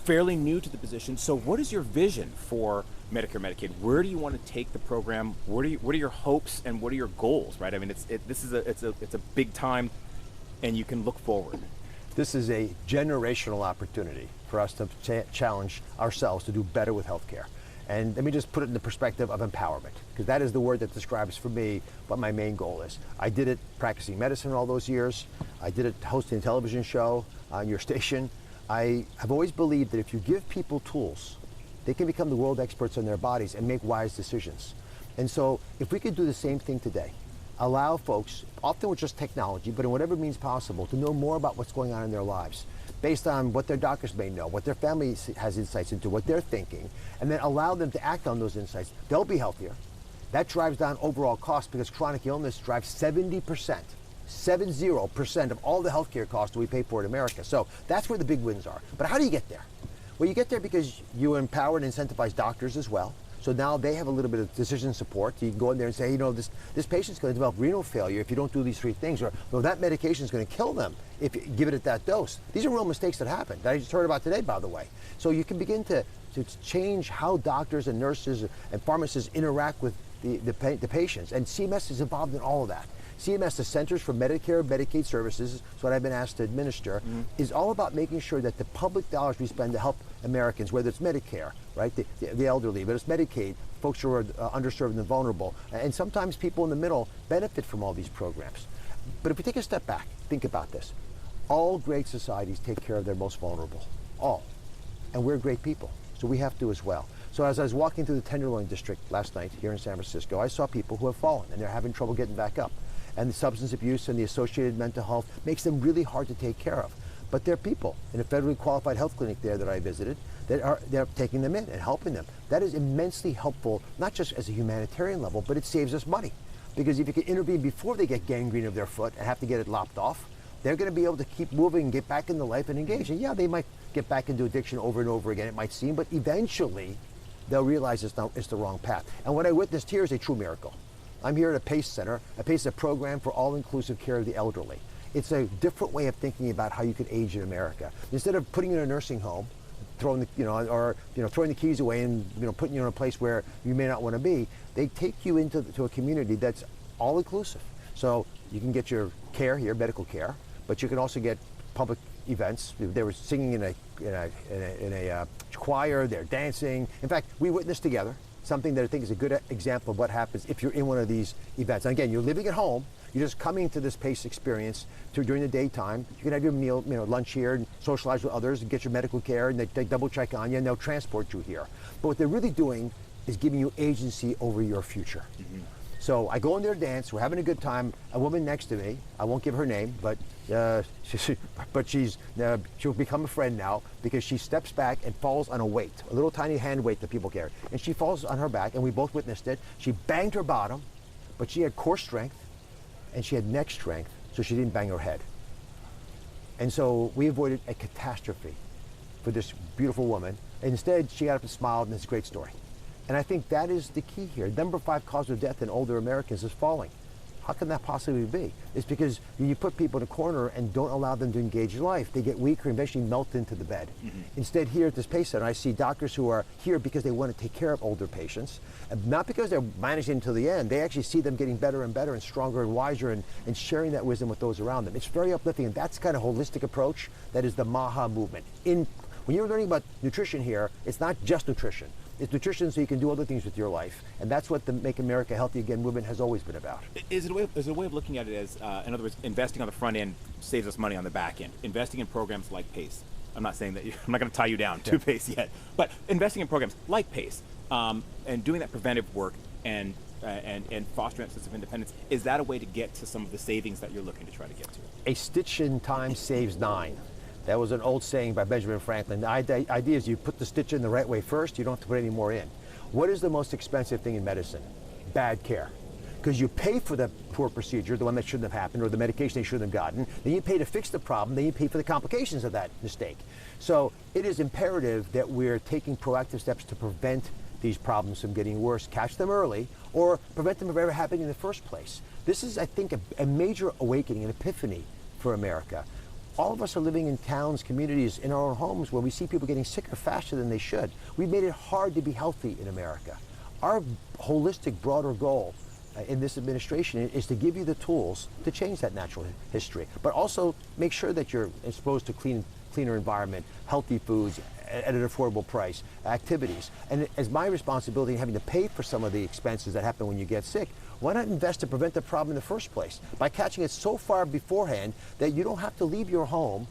fairly new to the position. So what is your vision for Medicare Medicaid? Where do you want to take the program? What are your hopes and what are your goals? Right. I mean, it's a big time, and you can look forward. This is a generational opportunity for us to challenge ourselves to do better with healthcare. And let me just put it in the perspective of empowerment, because that is the word that describes for me what my main goal is. I did it practicing medicine all those years. I did it hosting a television show on your station. I have always believed that if you give people tools, they can become the world experts on their bodies and make wise decisions. And so if we could do the same thing today, allow folks, often with just technology, but in whatever means possible, to know more about what's going on in their lives, based on what their doctors may know, what their family has insights into, what they're thinking, and then allow them to act on those insights. They'll be healthier. That drives down overall costs, because chronic illness drives 70% of all the healthcare costs that we pay for in America. So that's where the big wins are. But how do you get there? Well, you get there because you empower and incentivize doctors as well. So now they have a little bit of decision support. You can go in there and say, this patient's going to develop renal failure if you don't do these 3 things, or no, that medication is going to kill them if you give it at that dose. These are real mistakes that happen, that I just heard about today, by the way. So you can begin to change how doctors and nurses and pharmacists interact with the patients. And CMS is involved in all of that. CMS, the Centers for Medicare and Medicaid Services, is what I've been asked to administer, is all about making sure that the public dollars we spend to help Americans, whether it's Medicare, right, the elderly, whether it's Medicaid, folks who are underserved and vulnerable, and sometimes people in the middle benefit from all these programs. But if we take a step back, think about this. All great societies take care of their most vulnerable, all. And we're great people, so we have to as well. So as I was walking through the Tenderloin District last night here in San Francisco, I saw people who have fallen, and they're having trouble getting back up. And the substance abuse and the associated mental health makes them really hard to take care of. But there are people in a federally qualified health clinic there that I visited they're taking them in and helping them. That is immensely helpful, not just as a humanitarian level, but it saves us money. Because if you can intervene before they get gangrene of their foot and have to get it lopped off, they're going to be able to keep moving and get back into life and engage. And yeah, they might get back into addiction over and over again, it might seem, but eventually they'll realize it's the wrong path. And what I witnessed here is a true miracle. I'm here at a PACE Center. A PACE is a program for all-inclusive care of the elderly. It's a different way of thinking about how you can age in America. Instead of putting you in a nursing home, throwing the keys away and putting you in a place where you may not want to be, they take you into a community that's all-inclusive. So you can get your care here, medical care, but you can also get public events. They were singing in a choir. They're dancing. In fact, we witnessed together something that I think is a good example of what happens if you're in one of these events. And again, you're living at home, you're just coming to this PACE experience during the daytime. You can have your meal, lunch here and socialize with others and get your medical care, and they double check on you and they'll transport you here. But what they're really doing is giving you agency over your future. Mm-hmm. So I go in there to dance, we're having a good time. A woman next to me, I won't give her name, but she'll become a friend now, because she steps back and falls on a weight, a little tiny hand weight that people carry. And she falls on her back, and we both witnessed it. She banged her bottom, but she had core strength, and she had neck strength, so she didn't bang her head. And so we avoided a catastrophe for this beautiful woman. And instead, she got up and smiled, and it's a great story. And I think that is the key here. Number 5 cause of death in older Americans is falling. How can that possibly be? It's because you put people in a corner and don't allow them to engage in life. They get weaker and eventually melt into the bed. Mm-hmm. Instead, here at this PACE Center, I see doctors who are here because they want to take care of older patients, and not because they're managing until the end. They actually see them getting better and better and stronger and wiser, and sharing that wisdom with those around them. It's very uplifting, and that's the kind of holistic approach that is the MAHA movement. When you're learning about nutrition here, it's not just nutrition. It's nutrition so you can do other things with your life. And that's what the Make America Healthy Again movement has always been about. Is it a way of looking at it as, in other words, investing on the front end saves us money on the back end? Investing in programs like PACE. I'm not saying that I'm not going to tie you down to PACE yet, but investing in programs like PACE and doing that preventive work and fostering that sense of independence, is that a way to get to some of the savings that you're looking to try to get to? A stitch in time saves 9. That was an old saying by Benjamin Franklin. The idea is you put the stitch in the right way first, you don't have to put any more in. What is the most expensive thing in medicine? Bad care. Because you pay for the poor procedure, the one that shouldn't have happened, or the medication they shouldn't have gotten, then you pay to fix the problem, then you pay for the complications of that mistake. So it is imperative that we're taking proactive steps to prevent these problems from getting worse, catch them early, or prevent them from ever happening in the first place. This is, I think, a major awakening, an epiphany for America. all of us are living in towns, communities, in our own homes where we see people getting sicker faster than they should. We've made it hard to be healthy in America. Our holistic, broader goal in this administration is to give you the tools to change that natural history, but also make sure that you're exposed to cleaner environment, healthy foods at an affordable price, activities. And as my responsibility in having to pay for some of the expenses that happen when you get sick, why not invest to prevent the problem in the first place by catching it so far beforehand that you don't have to leave your home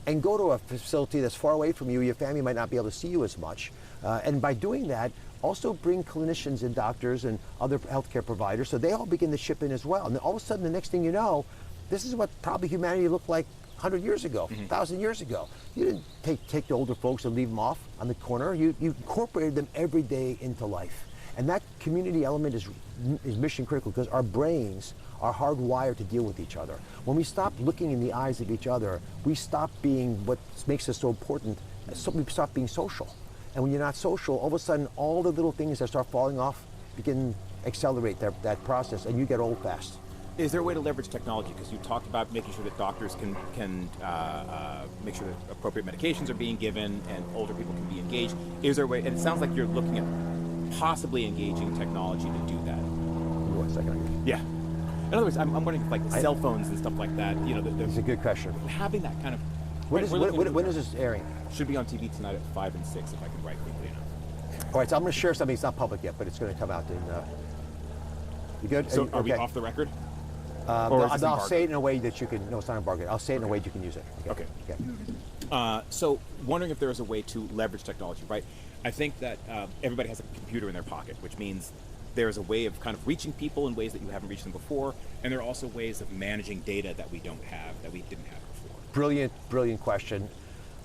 and go to a facility that's far away from you. Your family might not be able to see you as much. And by doing that, also bring clinicians and doctors and other healthcare providers so they all begin to chip in as well. And then all of a sudden, the next thing you know, this is what probably humanity looked like 100 years ago, 1,000 years ago. You didn't take the older folks and leave them off on the corner. You incorporated them every day into life. And that community element is mission critical because our brains are hardwired to deal with each other. When we stop looking in the eyes of each other, we stop being what makes us so important. We stop being social. And when you're not social, all of a sudden, all the little things that start falling off begin to accelerate that process, and you get old fast. Is there a way to leverage technology? Because you talked about making sure that doctors can make sure that appropriate medications are being given and older people can be engaged. Is there a way, and it sounds like you're looking at possibly engaging technology to do that. Give me 1 second. Yeah. In other words, I'm wondering if like cell phones and stuff like that, you know, It's a good question. having that kind of... When is this airing? Should be on TV tonight at 5 and 6, if I can write quickly enough. All right, so I'm going to share something. It's not public yet, but it's going to come out in... You good? So are we off the record? I'll say it in a way that you can... No, it's not embargoed. I'll say it in a way that you can use it. Okay. So wondering if there is a way to leverage technology, right? I think that everybody has a computer in their pocket, which means there's a way of kind of reaching people in ways that you haven't reached them before, and there are also ways of managing data that we don't have, that we didn't have before. Brilliant question.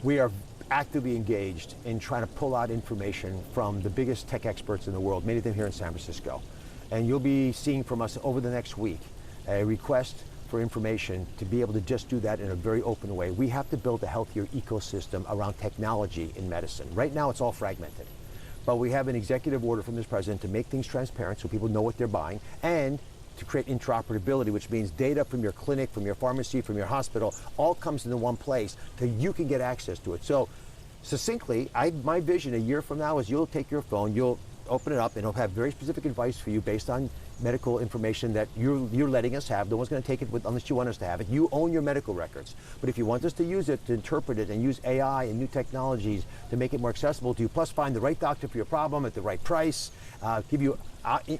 We are actively engaged in trying to pull out information from the biggest tech experts in the world, many of them here in San Francisco. And you'll be seeing from us over the next week a request for information to be able to just do that in a very open way. We have to build a healthier ecosystem around technology in medicine. Right now it's all fragmented. But we have an executive order from this president to make things transparent so people know what they're buying, and to create interoperability, which means data from your clinic, from your pharmacy, from your hospital, all comes into one place so you can get access to it. So succinctly, my vision a year from now is you'll take your phone, you'll open it up, and it'll have very specific advice for you based on medical information that you're letting us have. No one's going to take it unless you want us to have it. You own your medical records. But if you want us to use it, to interpret it, and use AI and new technologies to make it more accessible to you, plus find the right doctor for your problem at the right price, give you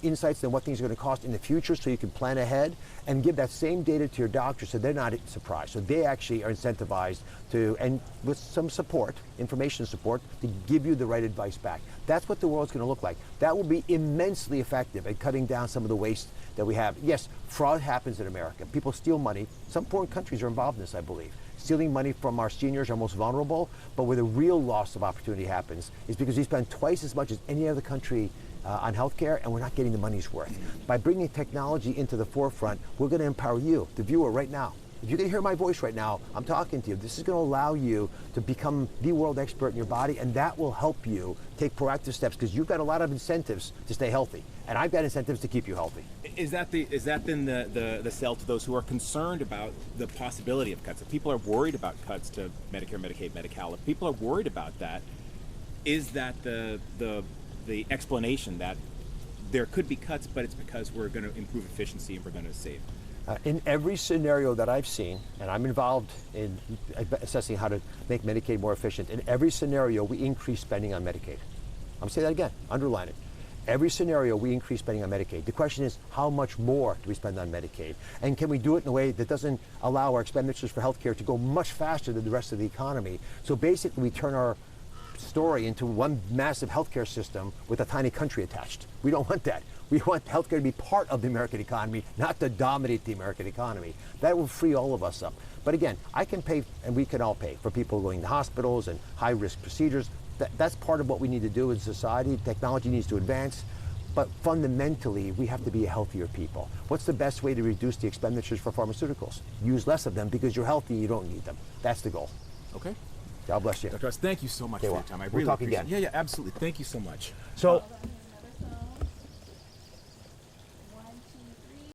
insights on what things are going to cost in the future so you can plan ahead, and give that same data to your doctor so they're not surprised. So they actually are incentivized to, and with some support, information support, to give you the right advice back. That's what the world's going to look like. That will be immensely effective at cutting down some of the waste that we have. Yes, fraud happens in America. People steal money. Some foreign countries are involved in this, I believe. Stealing money from our seniors, our most vulnerable, but where the real loss of opportunity happens is because we spend twice as much as any other country on healthcare, and we're not getting the money's worth. By bringing technology into the forefront, we're going to empower you, the viewer, right now. If you can hear my voice right now, I'm talking to you. This is going to allow you to become the world expert in your body, and that will help you take proactive steps because you've got a lot of incentives to stay healthy, and I've got incentives to keep you healthy. Is that then the sell to those who are concerned about the possibility of cuts? If people are worried about cuts to Medicare, Medicaid, Medi-Cal, if people are worried about that, is that the explanation that there could be cuts, but it's because we're going to improve efficiency and we're going to save? In every scenario that I've seen, and I'm involved in assessing how to make Medicaid more efficient, in every scenario we increase spending on Medicaid. I'm going to say that again, underline it. Every scenario we increase spending on Medicaid. The question is, how much more do we spend on Medicaid? And can we do it in a way that doesn't allow our expenditures for healthcare to go much faster than the rest of the economy? So basically we turn our story into one massive healthcare system with a tiny country attached. We don't want that. We want healthcare to be part of the American economy, not to dominate the American economy. That will free all of us up. But again, I can pay, and we can all pay, for people going to hospitals and high-risk procedures. That's part of what we need to do in society. Technology needs to advance. But fundamentally, we have to be a healthier people. What's the best way to reduce the expenditures for pharmaceuticals? Use less of them because you're healthy, you don't need them. That's the goal. Okay. God bless you. Dr. Ross, thank you so much for your time. I really we'll talk appreciate again. it. Yeah, absolutely. Thank you so much. So